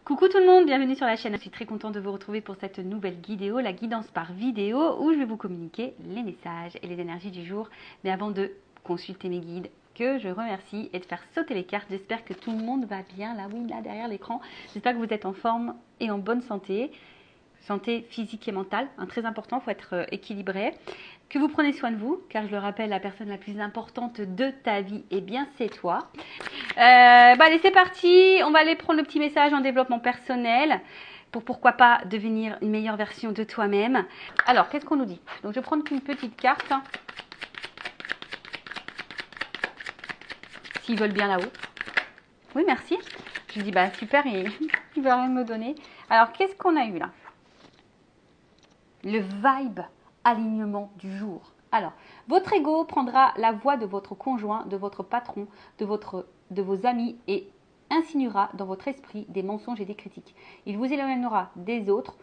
Coucou tout le monde, bienvenue sur la chaîne. Je suis très contente de vous retrouver pour cette nouvelle vidéo, la guidance par vidéo, où je vais vous communiquer les messages et les énergies du jour. Mais avant de consulter mes guides, que je remercie et de faire sauter les cartes, j'espère que tout le monde va bien, là oui, là derrière l'écran. J'espère que vous êtes en forme et en bonne santé. Santé physique et mentale, très important, il faut être équilibré. Que vous prenez soin de vous, car je le rappelle, la personne la plus importante de ta vie, eh bien c'est toi. Allez, c'est parti, on va aller prendre le petit message en développement personnel pour pourquoi pas devenir une meilleure version de toi-même. Alors, qu'est-ce qu'on nous dit? Donc, je vais prendre une petite carte. S'ils veulent bien là-haut. Oui, merci. Je dis, bah super, il ne veut rien me donner. Alors, qu'est-ce qu'on a eu là? Le vibe alignement du jour. Alors, votre ego prendra la voix de votre conjoint, de votre patron, de vos amis et insinuera dans votre esprit des mensonges et des critiques. Il vous éloignera des autres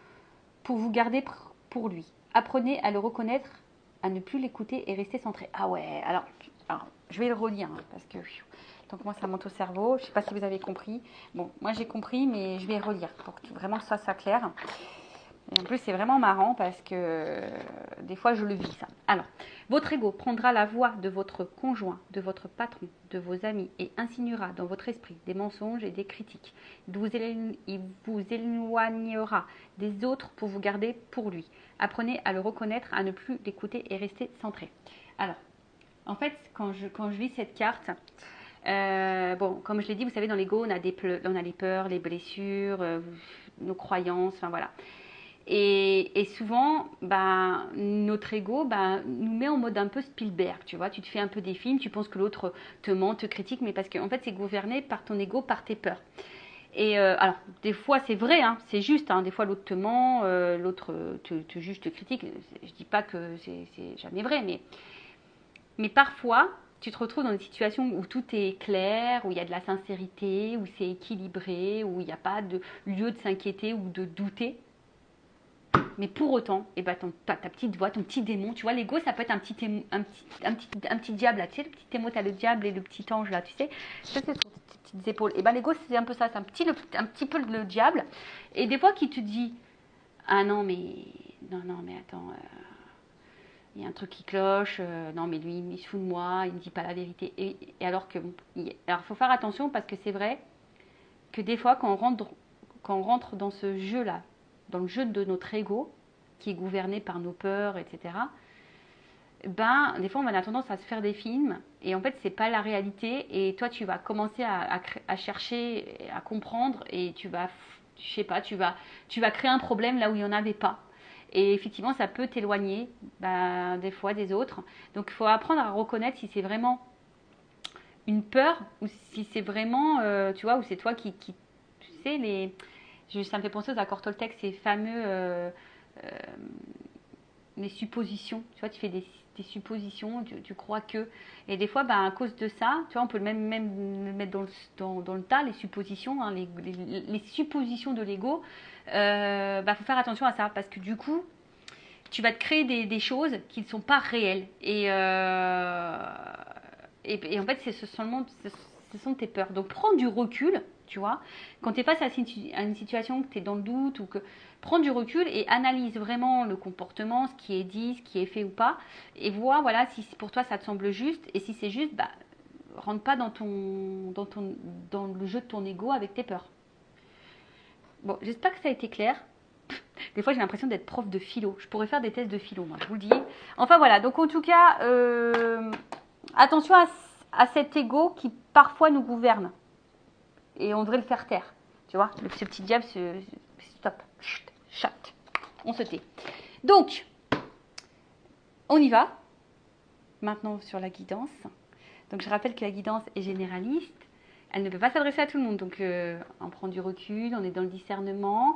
pour vous garder pour lui. Apprenez à le reconnaître, à ne plus l'écouter et rester centré. Ah ouais, alors je vais le relire parce que donc moi ça monte au cerveau. Je ne sais pas si vous avez compris. Bon, moi j'ai compris, mais je vais relire pour que vraiment ça soit clair. Et en plus, c'est vraiment marrant parce que des fois, je le vis ça. Alors, votre ego prendra la voix de votre conjoint, de votre patron, de vos amis et insinuera dans votre esprit des mensonges et des critiques. Il vous éloignera des autres pour vous garder pour lui. Apprenez à le reconnaître, à ne plus l'écouter et rester centré. Alors, en fait, quand je lis cette carte, bon, comme je l'ai dit, vous savez, dans l'ego, on a les peurs, les blessures, nos croyances, enfin voilà. Et souvent, notre ego nous met en mode un peu Spielberg, tu vois. Tu te fais un peu des films, tu penses que l'autre te ment, te critique, mais parce qu'en fait, c'est gouverné par ton ego, par tes peurs. Et alors, des fois, c'est vrai, hein, c'est juste. Hein, des fois, l'autre te ment, l'autre te juge, te critique. Je dis pas que c'est jamais vrai, mais parfois, tu te retrouves dans une situation où tout est clair, où il y a de la sincérité, où c'est équilibré, où il n'y a pas de lieu de s'inquiéter ou de douter. Mais pour autant, ta petite voix, ton petit démon, tu vois, l'ego, ça peut être un petit diable, là, tu sais, le petit émo, t'as le diable et le petit ange, là, tu sais, ça, c'est sur tes petites épaules. Et l'ego, c'est un peu ça, c'est un petit peu le diable. Et des fois, qui te dit, ah non, mais attends, il y a un truc qui cloche, non, mais lui, il se fout de moi, il ne me dit pas la vérité. Et alors que, alors, il faut faire attention parce que c'est vrai que des fois, quand on rentre dans ce jeu-là, dans le jeu de notre ego, qui est gouverné par nos peurs, etc., des fois, on a tendance à se faire des films, et en fait, c'est pas la réalité, et toi, tu vas commencer à chercher, à comprendre, et tu vas, je sais pas, tu vas créer un problème là où il n'y en avait pas. Et effectivement, ça peut t'éloigner, des fois, des autres. Donc, il faut apprendre à reconnaître si c'est vraiment une peur, ou si c'est vraiment, tu vois, ou c'est toi qui tu sais, ça me fait penser aux accords Toltec, ces fameux les suppositions. Tu vois, tu fais des suppositions, tu crois que. Et des fois, à cause de ça, tu vois, on peut même le mettre dans le tas, les suppositions, hein, les suppositions de l'ego. Faut faire attention à ça, parce que du coup, tu vas te créer des choses qui ne sont pas réelles. Et en fait, ce sont tes peurs. Donc, prends du recul, tu vois. Quand tu es face à une situation, que tu es dans le doute, ou que prends du recul et analyse vraiment le comportement, ce qui est dit, ce qui est fait ou pas. Et vois, voilà, si pour toi, ça te semble juste. Et si c'est juste, rentre pas dans le jeu de ton ego avec tes peurs. Bon, j'espère que ça a été clair. Des fois, j'ai l'impression d'être prof de philo. Je pourrais faire des tests de philo, moi, je vous le dis. Enfin, voilà. Donc, en tout cas, attention à cet ego qui, parfois, nous gouverne. Et on devrait le faire taire. Tu vois, ce petit diable, stop. Chut, chat. On se tait. Donc, on y va. Maintenant, sur la guidance. Donc, je rappelle que la guidance est généraliste. Elle ne peut pas s'adresser à tout le monde. Donc, on prend du recul, on est dans le discernement.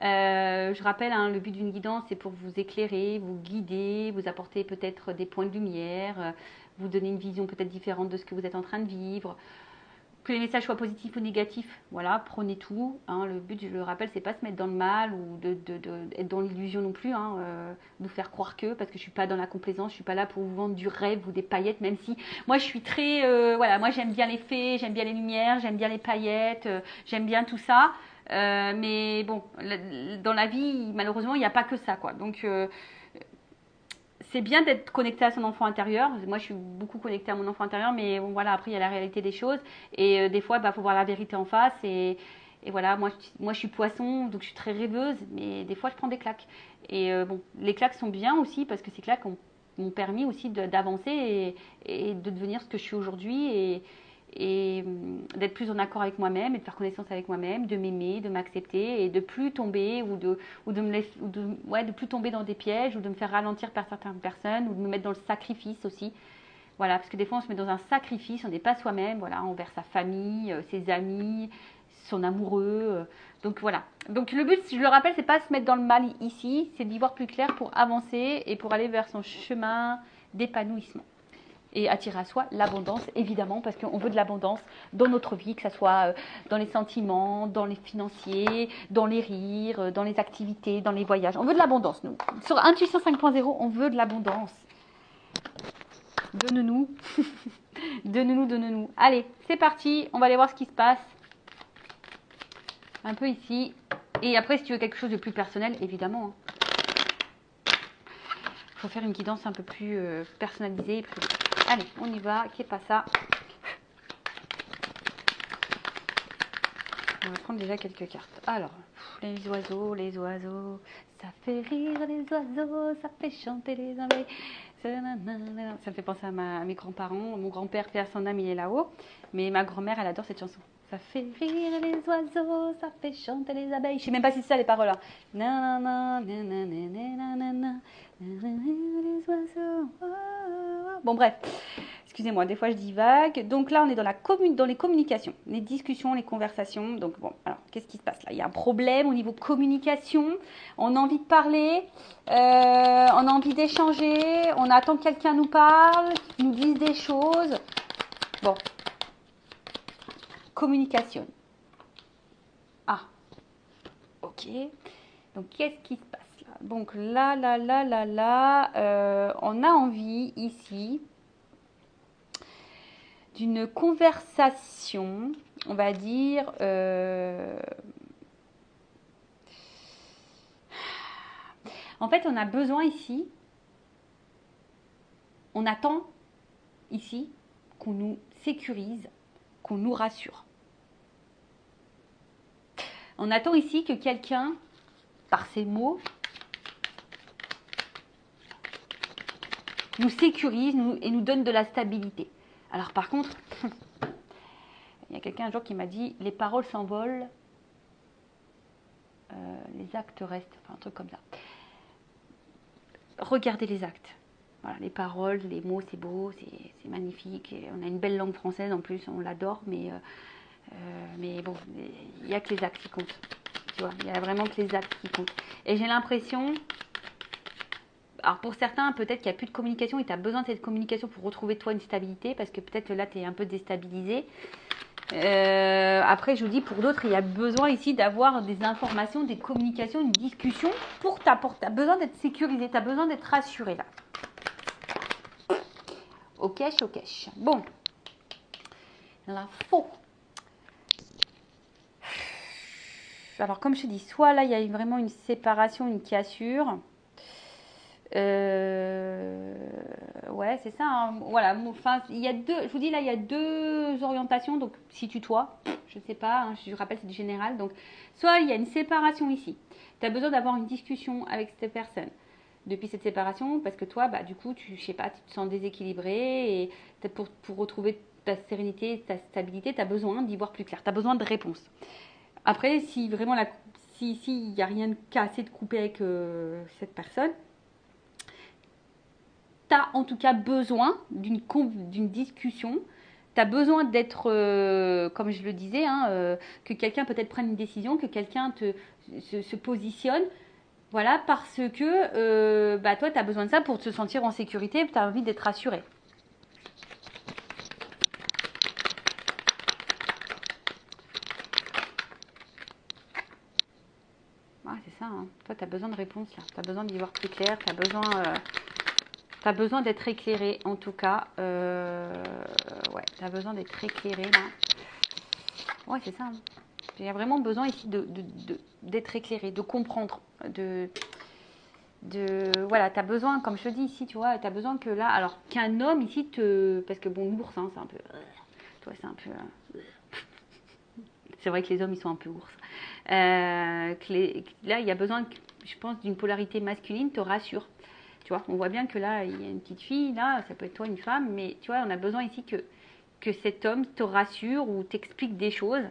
Je rappelle, hein, le but d'une guidance, c'est pour vous éclairer, vous guider, vous apporter peut-être des points de lumière, vous donner une vision peut-être différente de ce que vous êtes en train de vivre. Que les messages soient positifs ou négatifs, voilà, prenez tout. Hein, le but, je le rappelle, c'est pas se mettre dans le mal ou être dans l'illusion non plus, hein, nous faire croire que, parce que je suis pas dans la complaisance, je suis pas là pour vous vendre du rêve ou des paillettes, même si moi je suis très, voilà, moi j'aime bien les fées, j'aime bien les lumières, j'aime bien les paillettes, j'aime bien tout ça. Mais bon, dans la vie, malheureusement, il n'y a pas que ça, quoi. Donc c'est bien d'être connecté à son enfant intérieur. Moi, je suis beaucoup connectée à mon enfant intérieur, mais bon, voilà, après, il y a la réalité des choses. Et des fois, il faut voir la vérité en face. Et voilà, moi, je suis poisson, donc je suis très rêveuse, mais des fois, je prends des claques. Et bon, les claques sont bien aussi, parce que ces claques m'ont permis aussi d'avancer et de devenir ce que je suis aujourd'hui. Et d'être plus en accord avec moi-même et de faire connaissance avec moi-même, de m'aimer, de m'accepter et de plus tomber de plus tomber dans des pièges ou de me faire ralentir par certaines personnes ou de me mettre dans le sacrifice aussi. Voilà, parce que des fois on se met dans un sacrifice, on n'est pas soi-même, voilà, envers sa famille, ses amis, son amoureux. Donc voilà. Donc le but, je le rappelle, c'est pas se mettre dans le mal ici, c'est d'y voir plus clair pour avancer et pour aller vers son chemin d'épanouissement. Et attirer à soi l'abondance, évidemment, parce qu'on veut de l'abondance dans notre vie, que ce soit dans les sentiments, dans les financiers, dans les rires, dans les activités, dans les voyages. On veut de l'abondance, nous. Sur Intuition 5.0, on veut de l'abondance. Donne-nous. Donne-nous. Allez, c'est parti. On va aller voir ce qui se passe. Un peu ici. Et après, si tu veux quelque chose de plus personnel, évidemment. Il faut faire une guidance un peu plus personnalisée. Allez, on y va. Qu'est pas ça? On va prendre déjà quelques cartes. Alors, les oiseaux, ça fait rire les oiseaux, ça fait chanter les abeilles. Ça me fait penser à mes grands-parents. Mon grand-père, fait à son âme, il est là-haut. Mais ma grand-mère, elle adore cette chanson. Ça fait rire les oiseaux, ça fait chanter les abeilles. Je sais même pas si c'est ça les paroles. Hein. Les oiseaux. Bon bref, excusez-moi, des fois je divague. Donc là, on est dans les communications, les discussions, les conversations. Donc bon, alors qu'est-ce qui se passe là? Il y a un problème au niveau communication. On a envie de parler, on a envie d'échanger, on attend que quelqu'un nous parle, nous dise des choses. Bon. Communication. Ah, ok. Donc, qu'est-ce qui se passe là? Donc, là, on a envie ici d'une conversation, on va dire, en fait, on a besoin ici, on attend ici qu'on nous sécurise, qu'on nous rassure. On attend ici que quelqu'un, par ses mots, nous sécurise et nous donne de la stabilité. Alors par contre, il y a quelqu'un un jour qui m'a dit « les paroles s'envolent, les actes restent », enfin un truc comme ça. Regardez les actes. Voilà, les paroles, les mots, c'est beau, c'est magnifique. Et on a une belle langue française en plus, on l'adore, mais bon, il n'y a que les actes qui comptent. Tu vois, il n'y a vraiment que les actes qui comptent. Et j'ai l'impression, alors pour certains, peut-être qu'il n'y a plus de communication et tu as besoin de cette communication pour retrouver toi une stabilité, parce que peut-être là, tu es un peu déstabilisé. Après, je vous dis, pour d'autres, il y a besoin ici d'avoir des informations, des communications, une discussion pour t'apporter. Tu as besoin d'être sécurisé, tu as besoin d'être rassuré là. Ok. Bon. L'info. Alors, comme je te dis, soit là, il y a vraiment une séparation, une cassure. Ouais, c'est ça. Hein. Voilà. Enfin, il y a deux. Je vous dis là, il y a deux orientations. Donc, situe-toi. Je ne sais pas. Hein, je rappelle, c'est du général. Donc, soit il y a une séparation ici. Tu as besoin d'avoir une discussion avec cette personne depuis cette séparation, parce que toi, bah, du coup, je sais pas, tu te sens déséquilibré et pour retrouver ta sérénité, ta stabilité, tu as besoin d'y voir plus clair. Tu as besoin de réponses. Après, si vraiment il n'y a rien de cassé, de coupé avec cette personne, tu as en tout cas besoin d'une discussion. Tu as besoin d'être, comme je le disais, hein, que quelqu'un peut-être prenne une décision, que quelqu'un se positionne. Voilà, parce que bah, toi, tu as besoin de ça pour te sentir en sécurité, tu as envie d'être rassuré. Ah, c'est ça, hein. Toi, tu as besoin de réponse là. Tu as besoin d'y voir plus clair. Tu as besoin d'être éclairé, en tout cas. Ouais, tu as besoin d'être éclairé là. Ouais, c'est ça. Hein. Il y a vraiment besoin ici d'être éclairé, de comprendre, voilà, tu as besoin, comme je te dis ici, tu vois, tu as besoin que là, alors qu'un homme ici te, parce que bon, l'ours, hein, c'est un peu, toi, c'est un peu, c'est vrai que les hommes, ils sont un peu ours. Là, il y a besoin, je pense, d'une polarité masculine, te rassure. Tu vois, on voit bien que là, il y a une petite fille, là, ça peut être toi, une femme, mais tu vois, on a besoin ici que cet homme te rassure ou t'explique des choses.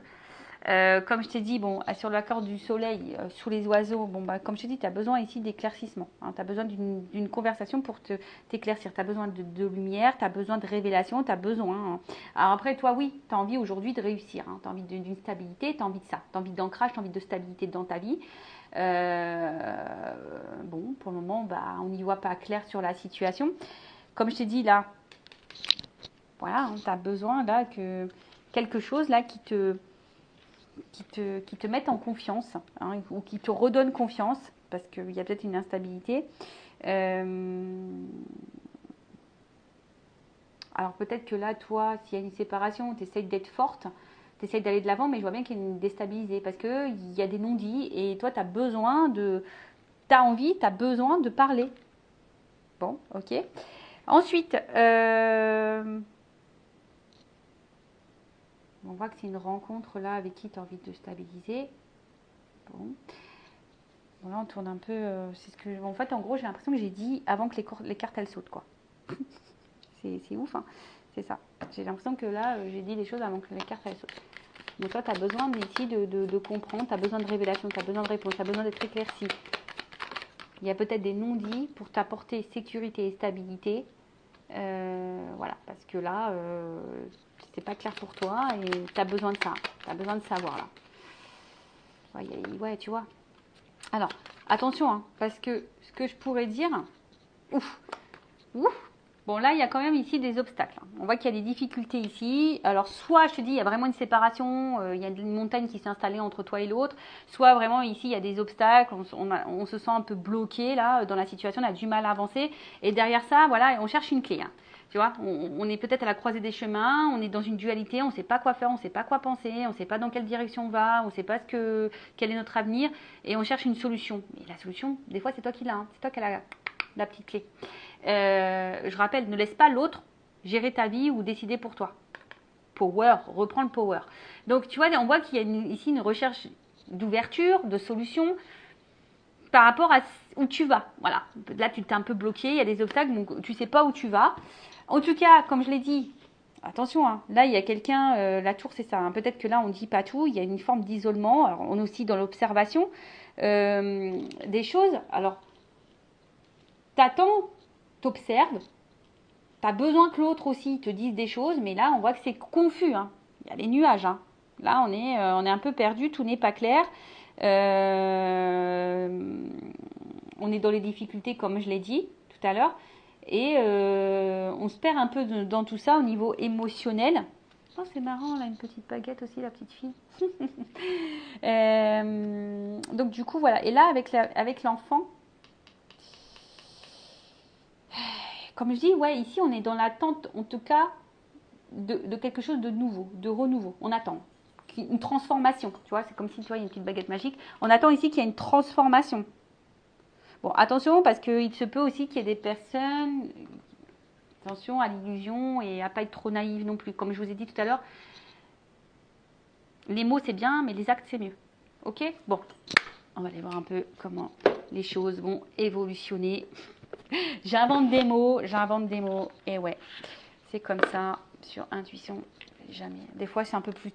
Comme je t'ai dit, bon, sur l'accord du soleil, sous les oiseaux, bon, bah, comme je t'ai dit, tu as besoin ici d'éclaircissement. Hein, tu as besoin d'une conversation pour t'éclaircir. Tu as besoin de lumière, tu as besoin de révélation, tu as besoin. Hein. Alors après, toi, oui, tu as envie aujourd'hui de réussir. Hein, tu as envie d'une stabilité, tu as envie de ça. Tu as envie d'ancrage, tu as envie de stabilité dans ta vie. Bon, pour le moment, bah, on n'y voit pas clair sur la situation. Comme je t'ai dit, là, voilà, hein, tu as besoin là que quelque chose là qui te mettent en confiance, hein, ou qui te redonnent confiance, parce qu'il y a peut-être une instabilité. Alors peut-être que là, toi, s'il y a une séparation, tu essayes d'être forte, tu essayes d'aller de l'avant, mais je vois bien qu'il y a une déstabilisée, parce qu'il y a des non-dits, et toi, tu as besoin de... Tu as envie, tu as besoin de parler. Bon, ok. Ensuite, on voit que c'est une rencontre là avec qui tu as envie de stabiliser. Bon. Bon, là, on tourne un peu. C'est ce que, en fait, en gros, j'ai l'impression que j'ai dit avant que les cartes elles sautent, quoi. C'est ouf, hein. C'est ça. J'ai l'impression que là, j'ai dit les choses avant que les cartes elles sautent. Donc, toi, tu as besoin ici de comprendre, tu as besoin de révélation, tu as besoin de réponse, tu as besoin d'être éclairci. Il y a peut-être des non-dits pour t'apporter sécurité et stabilité. Voilà, parce que là, c'est pas clair pour toi et tu as besoin de ça. Tu as besoin de savoir, là. Ouais, tu vois. Alors, attention, hein, parce que ce que je pourrais dire, ouf, bon là, il y a quand même ici des obstacles. Hein. On voit qu'il y a des difficultés ici. Alors, soit, je te dis, il y a vraiment une séparation, il y a une montagne qui s'est installée entre toi et l'autre, soit vraiment ici, il y a des obstacles, on se sent un peu bloqué là, dans la situation, on a du mal à avancer. Et derrière ça, voilà, on cherche une clé. Hein. Tu vois, on est peut-être à la croisée des chemins, on est dans une dualité, on ne sait pas quoi faire, on ne sait pas quoi penser, on ne sait pas dans quelle direction on va, on ne sait pas quel est notre avenir, et on cherche une solution. Mais la solution, des fois, c'est toi qui l'as, hein. C'est toi qui as la petite clé. Je rappelle, ne laisse pas l'autre gérer ta vie ou décider pour toi. Power, reprends le power. Donc, tu vois, on voit qu'il y a ici une recherche d'ouverture, de solution, par rapport à où tu vas. Voilà. Là, tu t'es un peu bloqué, il y a des obstacles, donc tu ne sais pas où tu vas. En tout cas, comme je l'ai dit, attention, hein, là, il y a quelqu'un, la tour, c'est ça. Hein, peut-être que là, on ne dit pas tout, il y a une forme d'isolement. Alors, on est aussi dans l'observation des choses. Alors, t'attends, t'observes, t'as besoin que l'autre aussi te dise des choses, mais là, on voit que c'est confus. Hein. Il y a les nuages. Hein. Là, on est un peu perdu, tout n'est pas clair. On est dans les difficultés, comme je l'ai dit tout à l'heure. Et on se perd un peu dans tout ça au niveau émotionnel. Oh, c'est marrant, là, une petite baguette aussi, la petite fille. Donc, du coup, voilà. Et là, avec l'enfant, comme je dis, ouais, ici, on est dans l'attente, en tout cas, de quelque chose de nouveau, de renouveau. On attend. Une transformation, tu vois, c'est comme si tu vois, il y a une petite baguette magique. On attend ici qu'il y ait une transformation. Bon, attention, parce qu'il se peut aussi qu'il y ait des personnes... Attention à l'illusion et à pas être trop naïve non plus. Comme je vous ai dit tout à l'heure, les mots c'est bien, mais les actes c'est mieux. Ok? Bon, on va aller voir un peu comment les choses vont évolutionner. J'invente des mots, et ouais, c'est comme ça, sur intuition, jamais. Des fois c'est un peu plus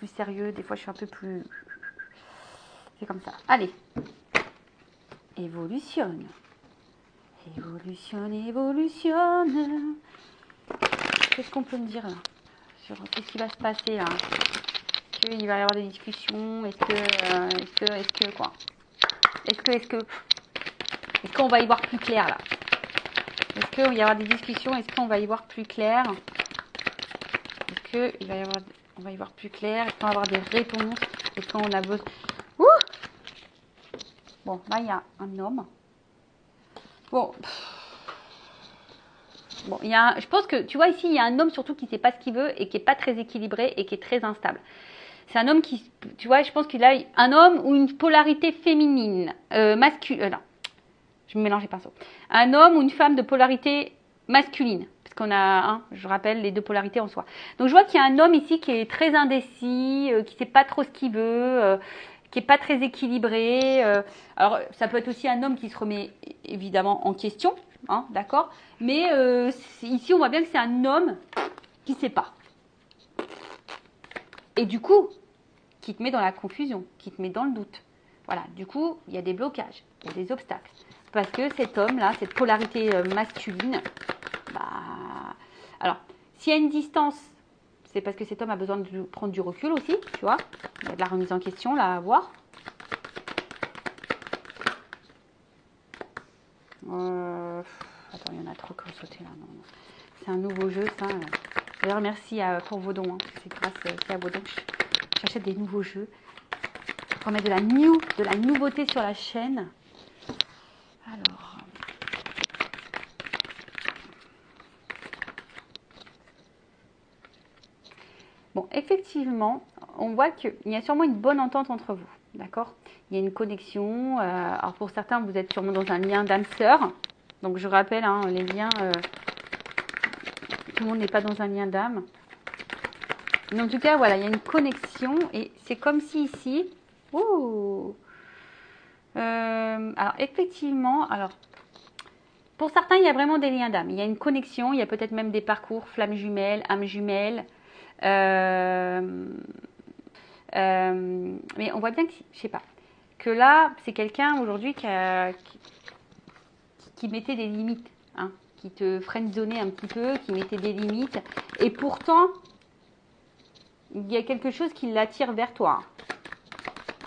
sérieux, des fois je suis un peu plus... C'est comme ça. Allez, évolutionne. Évolutionne. Qu'est-ce qu'on peut me dire là sur qu'est-ce qui va se passer là? Est-ce qu'il va y avoir des discussions? Est-ce qu'on va y voir plus clair là? Est-ce qu'il va y avoir des discussions? Est-ce qu'on va y voir plus clair? Est-ce qu'il va y avoir, on va y voir plus clair? Est-ce qu'on va avoir des réponses? Est-ce qu'on a besoin? Ouh! Bon, là, il y a un homme. Bon. Bon, je pense que, tu vois, ici, il y a un homme surtout qui ne sait pas ce qu'il veut et qui n'est pas très équilibré et qui est très instable. C'est un homme qui, tu vois, je pense qu'il a un homme ou une polarité féminine, masculine. Non, je me mélange les pinceaux. Un homme ou une femme de polarité masculine. Parce qu'on a, je rappelle, les deux polarités en soi. Donc, je vois qu'il y a un homme ici qui est très indécis, qui ne sait pas trop ce qu'il veut, qui n'est pas très équilibré. Alors, ça peut être aussi un homme qui se remet évidemment en question, d'accord. Mais ici, on voit bien que c'est un homme qui ne sait pas. Et du coup, qui te met dans la confusion, qui te met dans le doute. Voilà, du coup, il y a des blocages, il y a des obstacles. Parce que cet homme-là, cette polarité masculine, alors, s'il y a une distance, c'est parce que cet homme a besoin de prendre du recul aussi, tu vois. Il y a de la remise en question, là, à voir. Attends, il y en a trop qui ont sauté, là. Non. C'est un nouveau jeu, ça. D'ailleurs, merci pour vos dons. C'est grâce à vos dons que j'achète des nouveaux jeux. Pour mettre de la nouveauté sur la chaîne. Alors. Bon, effectivement, on voit qu'il y a sûrement une bonne entente entre vous. D'accord? Il y a une connexion. Alors, pour certains, vous êtes sûrement dans un lien d'âme-sœur. Donc, je rappelle, les liens, tout le monde n'est pas dans un lien d'âme. Mais en tout cas, voilà, il y a une connexion. Et c'est comme si ici... alors, effectivement, pour certains, il y a vraiment des liens d'âme. Il y a une connexion, il y a peut-être même des parcours, flammes jumelles, âmes jumelles. Mais on voit bien que, je sais pas, que là, c'est quelqu'un aujourd'hui qui mettait des limites, qui te friendzonnait un petit peu, qui mettait des limites. Et pourtant, il y a quelque chose qui l'attire vers toi.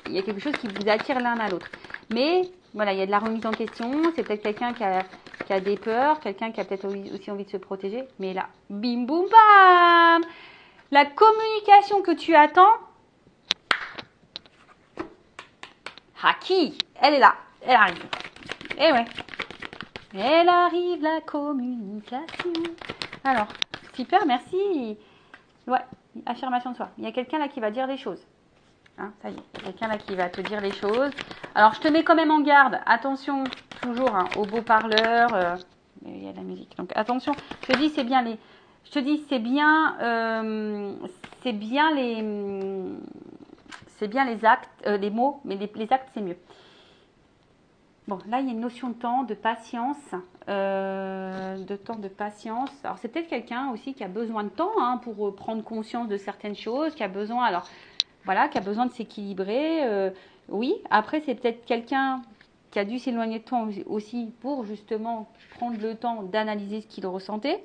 Il y a quelque chose qui vous attire l'un à l'autre. Mais voilà, il y a de la remise en question. C'est peut-être quelqu'un qui a des peurs, quelqu'un qui a peut-être aussi envie de se protéger. Mais là, bim boum bam, la communication que tu attends, Haki, elle est là, elle arrive. Eh ouais, elle arrive la communication. Alors, super, merci. Ouais, affirmation de soi. Il y a quelqu'un là qui va dire les choses. Ça y est, il y a quelqu'un là qui va te dire les choses. Alors, je te mets quand même en garde. Attention, toujours aux beaux parleurs. Il y a de la musique. Donc, attention. Je te dis, c'est bien les... Je te dis, c'est bien les actes, les mots, mais les actes, c'est mieux. Bon, là, il y a une notion de temps, de patience. De patience. Alors, c'est peut-être quelqu'un aussi qui a besoin de temps pour prendre conscience de certaines choses, qui a besoin... Alors, voilà, qui a besoin de s'équilibrer. Oui, après, c'est peut-être quelqu'un qui a dû s'éloigner de toi aussi pour justement prendre le temps d'analyser ce qu'il ressentait.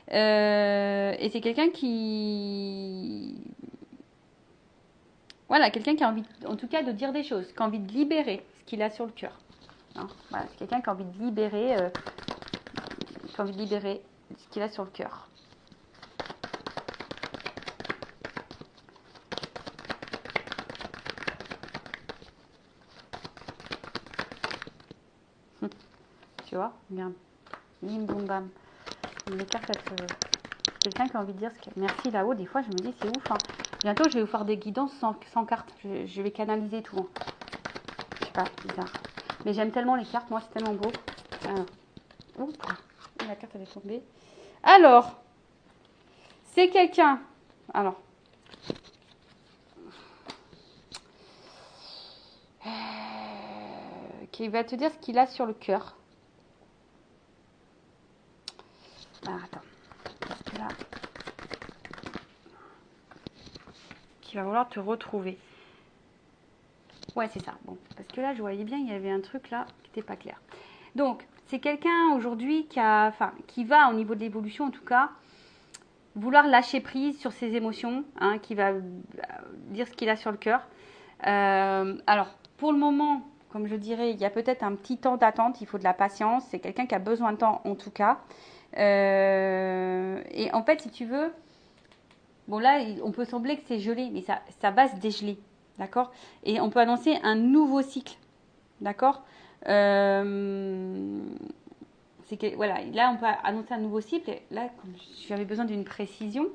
Et c'est quelqu'un qui... Voilà, quelqu'un qui a envie, en tout cas, de dire des choses, qui a envie de libérer ce qu'il a sur le cœur. Voilà, c'est quelqu'un qui a envie de libérer, ce qu'il a sur le cœur. Tu vois, regarde. Bim, boum, bam. Les cartes, quelqu'un qui a envie de dire ce que... Merci là-haut, des fois je me dis c'est ouf. Bientôt je vais vous faire des guidances sans cartes. Je vais canaliser tout. Je sais pas, bizarre. Mais j'aime tellement les cartes, moi c'est tellement beau. Alors, la carte elle est tombée. Alors, c'est quelqu'un. Alors. Qui va te dire ce qu'il a sur le cœur. Alors, attends. Parce que là, qui va vouloir te retrouver. Ouais, c'est ça. Bon, parce que là, je voyais bien, il y avait un truc là qui n'était pas clair. Donc, c'est quelqu'un aujourd'hui qui va, au niveau de l'évolution en tout cas, vouloir lâcher prise sur ses émotions, qui va dire ce qu'il a sur le cœur. Alors, pour le moment, comme je dirais, il y a peut-être un petit temps d'attente, il faut de la patience. C'est quelqu'un qui a besoin de temps en tout cas. Et en fait, si tu veux, bon là, on peut sembler que c'est gelé, mais ça va se dégeler, d'accord? Et on peut annoncer un nouveau cycle, d'accord. C'est que, voilà, là, on peut annoncer un nouveau cycle. Et là, comme j'avais besoin d'une précision,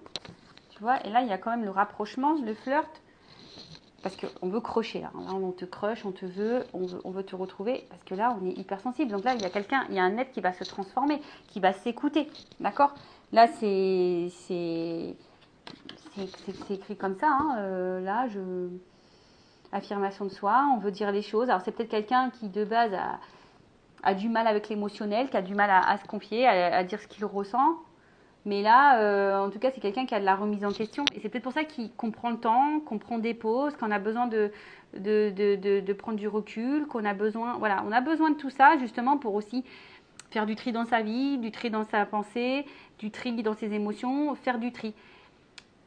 tu vois, et là, il y a quand même le rapprochement, le flirt. Parce qu'on veut crocher, là. Là, on te crush, on te veut, on veut te retrouver. Parce que là, on est hypersensible. Donc là, il y a quelqu'un, il y a un être qui va se transformer, qui va s'écouter. D'accord. Là, c'est écrit comme ça. Hein. Là, affirmation de soi, on veut dire les choses. Alors, c'est peut-être quelqu'un qui, de base, a du mal avec l'émotionnel, qui a du mal à se confier, à dire ce qu'il ressent. Mais là, en tout cas, c'est quelqu'un qui a de la remise en question. Et c'est peut-être pour ça qu'on prend le temps, qu'on prend des pauses, qu'on a besoin de prendre du recul, qu'on a besoin, voilà, on a besoin de tout ça justement pour aussi faire du tri dans sa vie, du tri dans sa pensée, du tri dans ses émotions, faire du tri.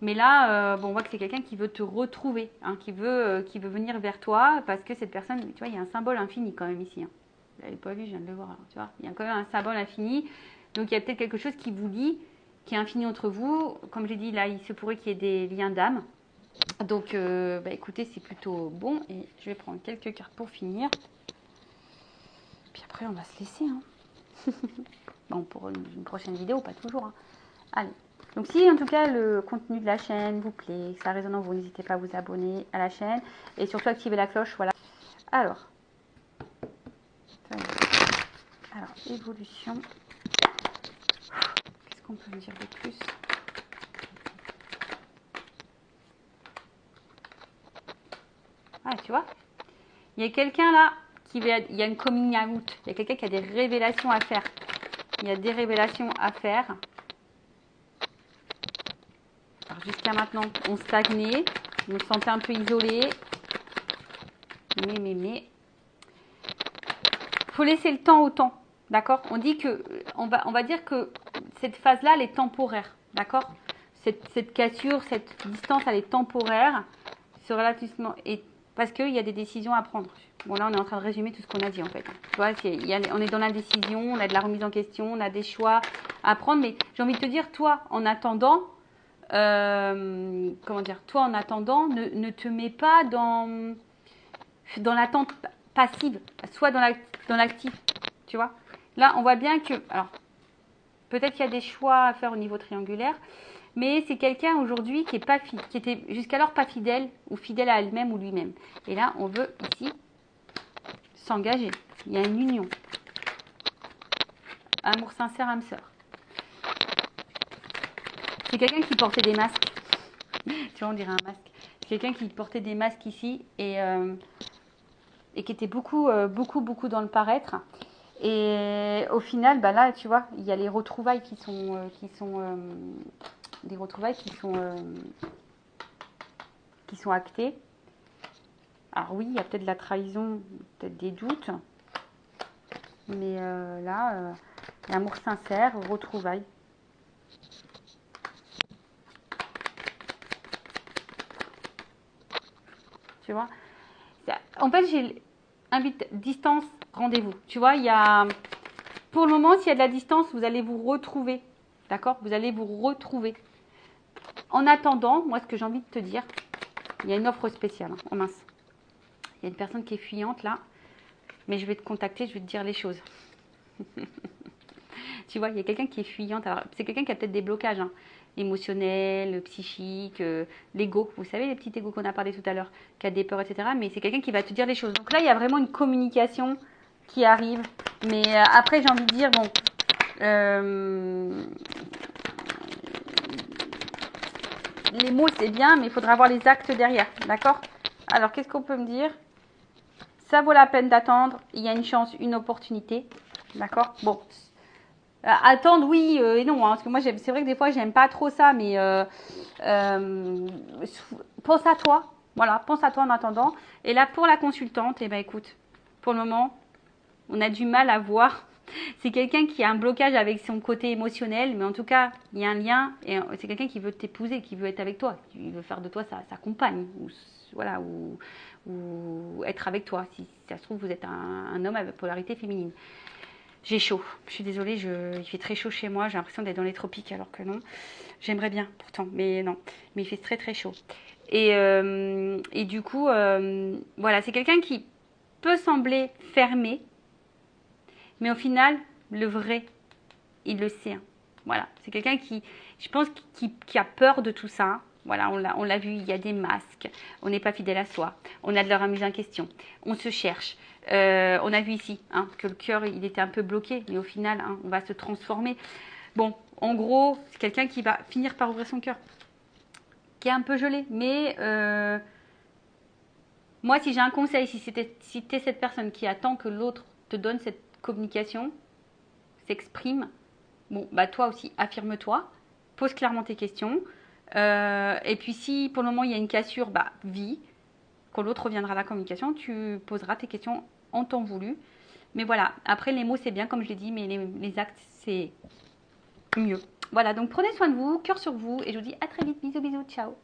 Mais là, bon, on voit que c'est quelqu'un qui veut te retrouver, hein, qui veut venir vers toi parce que cette personne, tu vois, il y a un symbole infini quand même ici. Hein. Vous l'avez pas vu, je viens de le voir. Là, tu vois, il y a quand même un symbole infini. Donc il y a peut-être quelque chose qui vous lie, qui est infini entre vous. Comme j'ai dit, là, il se pourrait qu'il y ait des liens d'âme. Donc, bah, écoutez, c'est plutôt bon. Et je vais prendre quelques cartes pour finir. Puis après, on va se laisser. Hein. Bon, pour une prochaine vidéo, pas toujours. Hein. Allez. Donc si en tout cas le contenu de la chaîne vous plaît, que ça résonne en vous, n'hésitez pas à vous abonner à la chaîne et surtout activer la cloche. Voilà. Alors, évolution. Qu'est-ce qu'on peut me dire de plus? Ah, tu vois, il y a quelqu'un là il y a une coming out. Il y a quelqu'un qui a des révélations à faire. Il y a des révélations à faire. Jusqu'à maintenant, on stagnait, on se sentait un peu isolé. Mais. Faut laisser le temps au temps, d'accord? On dit que, on va dire que cette phase-là, elle est temporaire, d'accord? Cette cassure, cette distance, elle est temporaire, ce relativisme, et parce qu'il y a des décisions à prendre. Bon, là, on est en train de résumer tout ce qu'on a dit, en fait. Tu vois, on est dans l'indécision, on a de la remise en question, on a des choix à prendre, mais j'ai envie de te dire, toi, en attendant, comment dire, toi, en attendant, ne te mets pas dans l'attente passive, soit dans l'actif, tu vois. Là, on voit bien que, alors, peut-être qu'il y a des choix à faire au niveau triangulaire, mais c'est quelqu'un aujourd'hui qui était jusqu'alors pas fidèle ou fidèle à elle-même ou lui-même. Et là, on veut ici s'engager. Il y a une union. Amour sincère, âme sœur. C'est quelqu'un qui portait des masques. Tu vois, on dirait un masque. C'est quelqu'un qui portait des masques ici et qui était beaucoup dans le paraître. Et au final, bah là, tu vois, il y a les retrouvailles qui sont des retrouvailles qui sont actées. Alors oui, il y a peut-être de la trahison, peut-être des doutes, mais là, l'amour sincère, retrouvailles. Tu vois, en fait, j'ai distance, rendez-vous. Tu vois, il y a, pour le moment, s'il y a de la distance, vous allez vous retrouver, d'accord? Vous allez vous retrouver. En attendant, moi, ce que j'ai envie de te dire, il y a une offre spéciale. Hein. Oh mince. Il y a une personne qui est fuyante là, mais je vais te contacter, je vais te dire les choses. Tu vois, il y a quelqu'un qui est fuyante. Alors, c'est quelqu'un qui a peut-être des blocages hein, émotionnels, psychiques, l'ego. Vous savez, les petits égos qu'on a parlé tout à l'heure, qui a des peurs, etc. Mais c'est quelqu'un qui va te dire les choses. Donc là, il y a vraiment une communication qui arrive. Mais après, j'ai envie de dire, bon, les mots, c'est bien, mais il faudra avoir les actes derrière. D'accord? Alors, qu'est-ce qu'on peut me dire? Ça vaut la peine d'attendre. Il y a une chance, une opportunité. D'accord? Bon. Attendre, oui et non. Hein, parce que moi, c'est vrai que des fois, j'aime pas trop ça. Mais pense à toi. Voilà, pense à toi en attendant. Et là, pour la consultante, eh ben, écoute, pour le moment, on a du mal à voir. C'est quelqu'un qui a un blocage avec son côté émotionnel. Mais en tout cas, il y a un lien. Et c'est quelqu'un qui veut t'épouser, qui veut être avec toi. Qui veut faire de toi sa compagne. Ou, voilà, ou être avec toi. Si ça se trouve, vous êtes un homme avec polarité féminine. J'ai chaud. Je suis désolée, il fait très chaud chez moi. J'ai l'impression d'être dans les tropiques alors que non. J'aimerais bien pourtant, mais non. Mais il fait très très chaud. Et du coup, voilà, c'est quelqu'un qui peut sembler fermé, mais au final, le vrai, il le sait. Hein. Voilà, c'est quelqu'un qui, je pense, qui a peur de tout ça. Voilà, on l'a vu, il y a des masques, on n'est pas fidèle à soi, on a de la remise en question, on se cherche. On a vu ici hein, que le cœur, il était un peu bloqué, mais au final, hein, on va se transformer. Bon, en gros, c'est quelqu'un qui va finir par ouvrir son cœur, qui est un peu gelé, mais moi, si j'ai un conseil, si t'es cette personne qui attend que l'autre te donne cette communication, s'exprime, bon, bah toi aussi, affirme-toi, pose clairement tes questions. Et puis si pour le moment il y a une cassure, bah vis. Quand l'autre reviendra à la communication, tu poseras tes questions en temps voulu. Mais voilà, après les mots c'est bien comme je l'ai dit, mais les actes c'est mieux. Voilà, donc prenez soin de vous, cœur sur vous, et je vous dis à très vite. Bisous, bisous, ciao.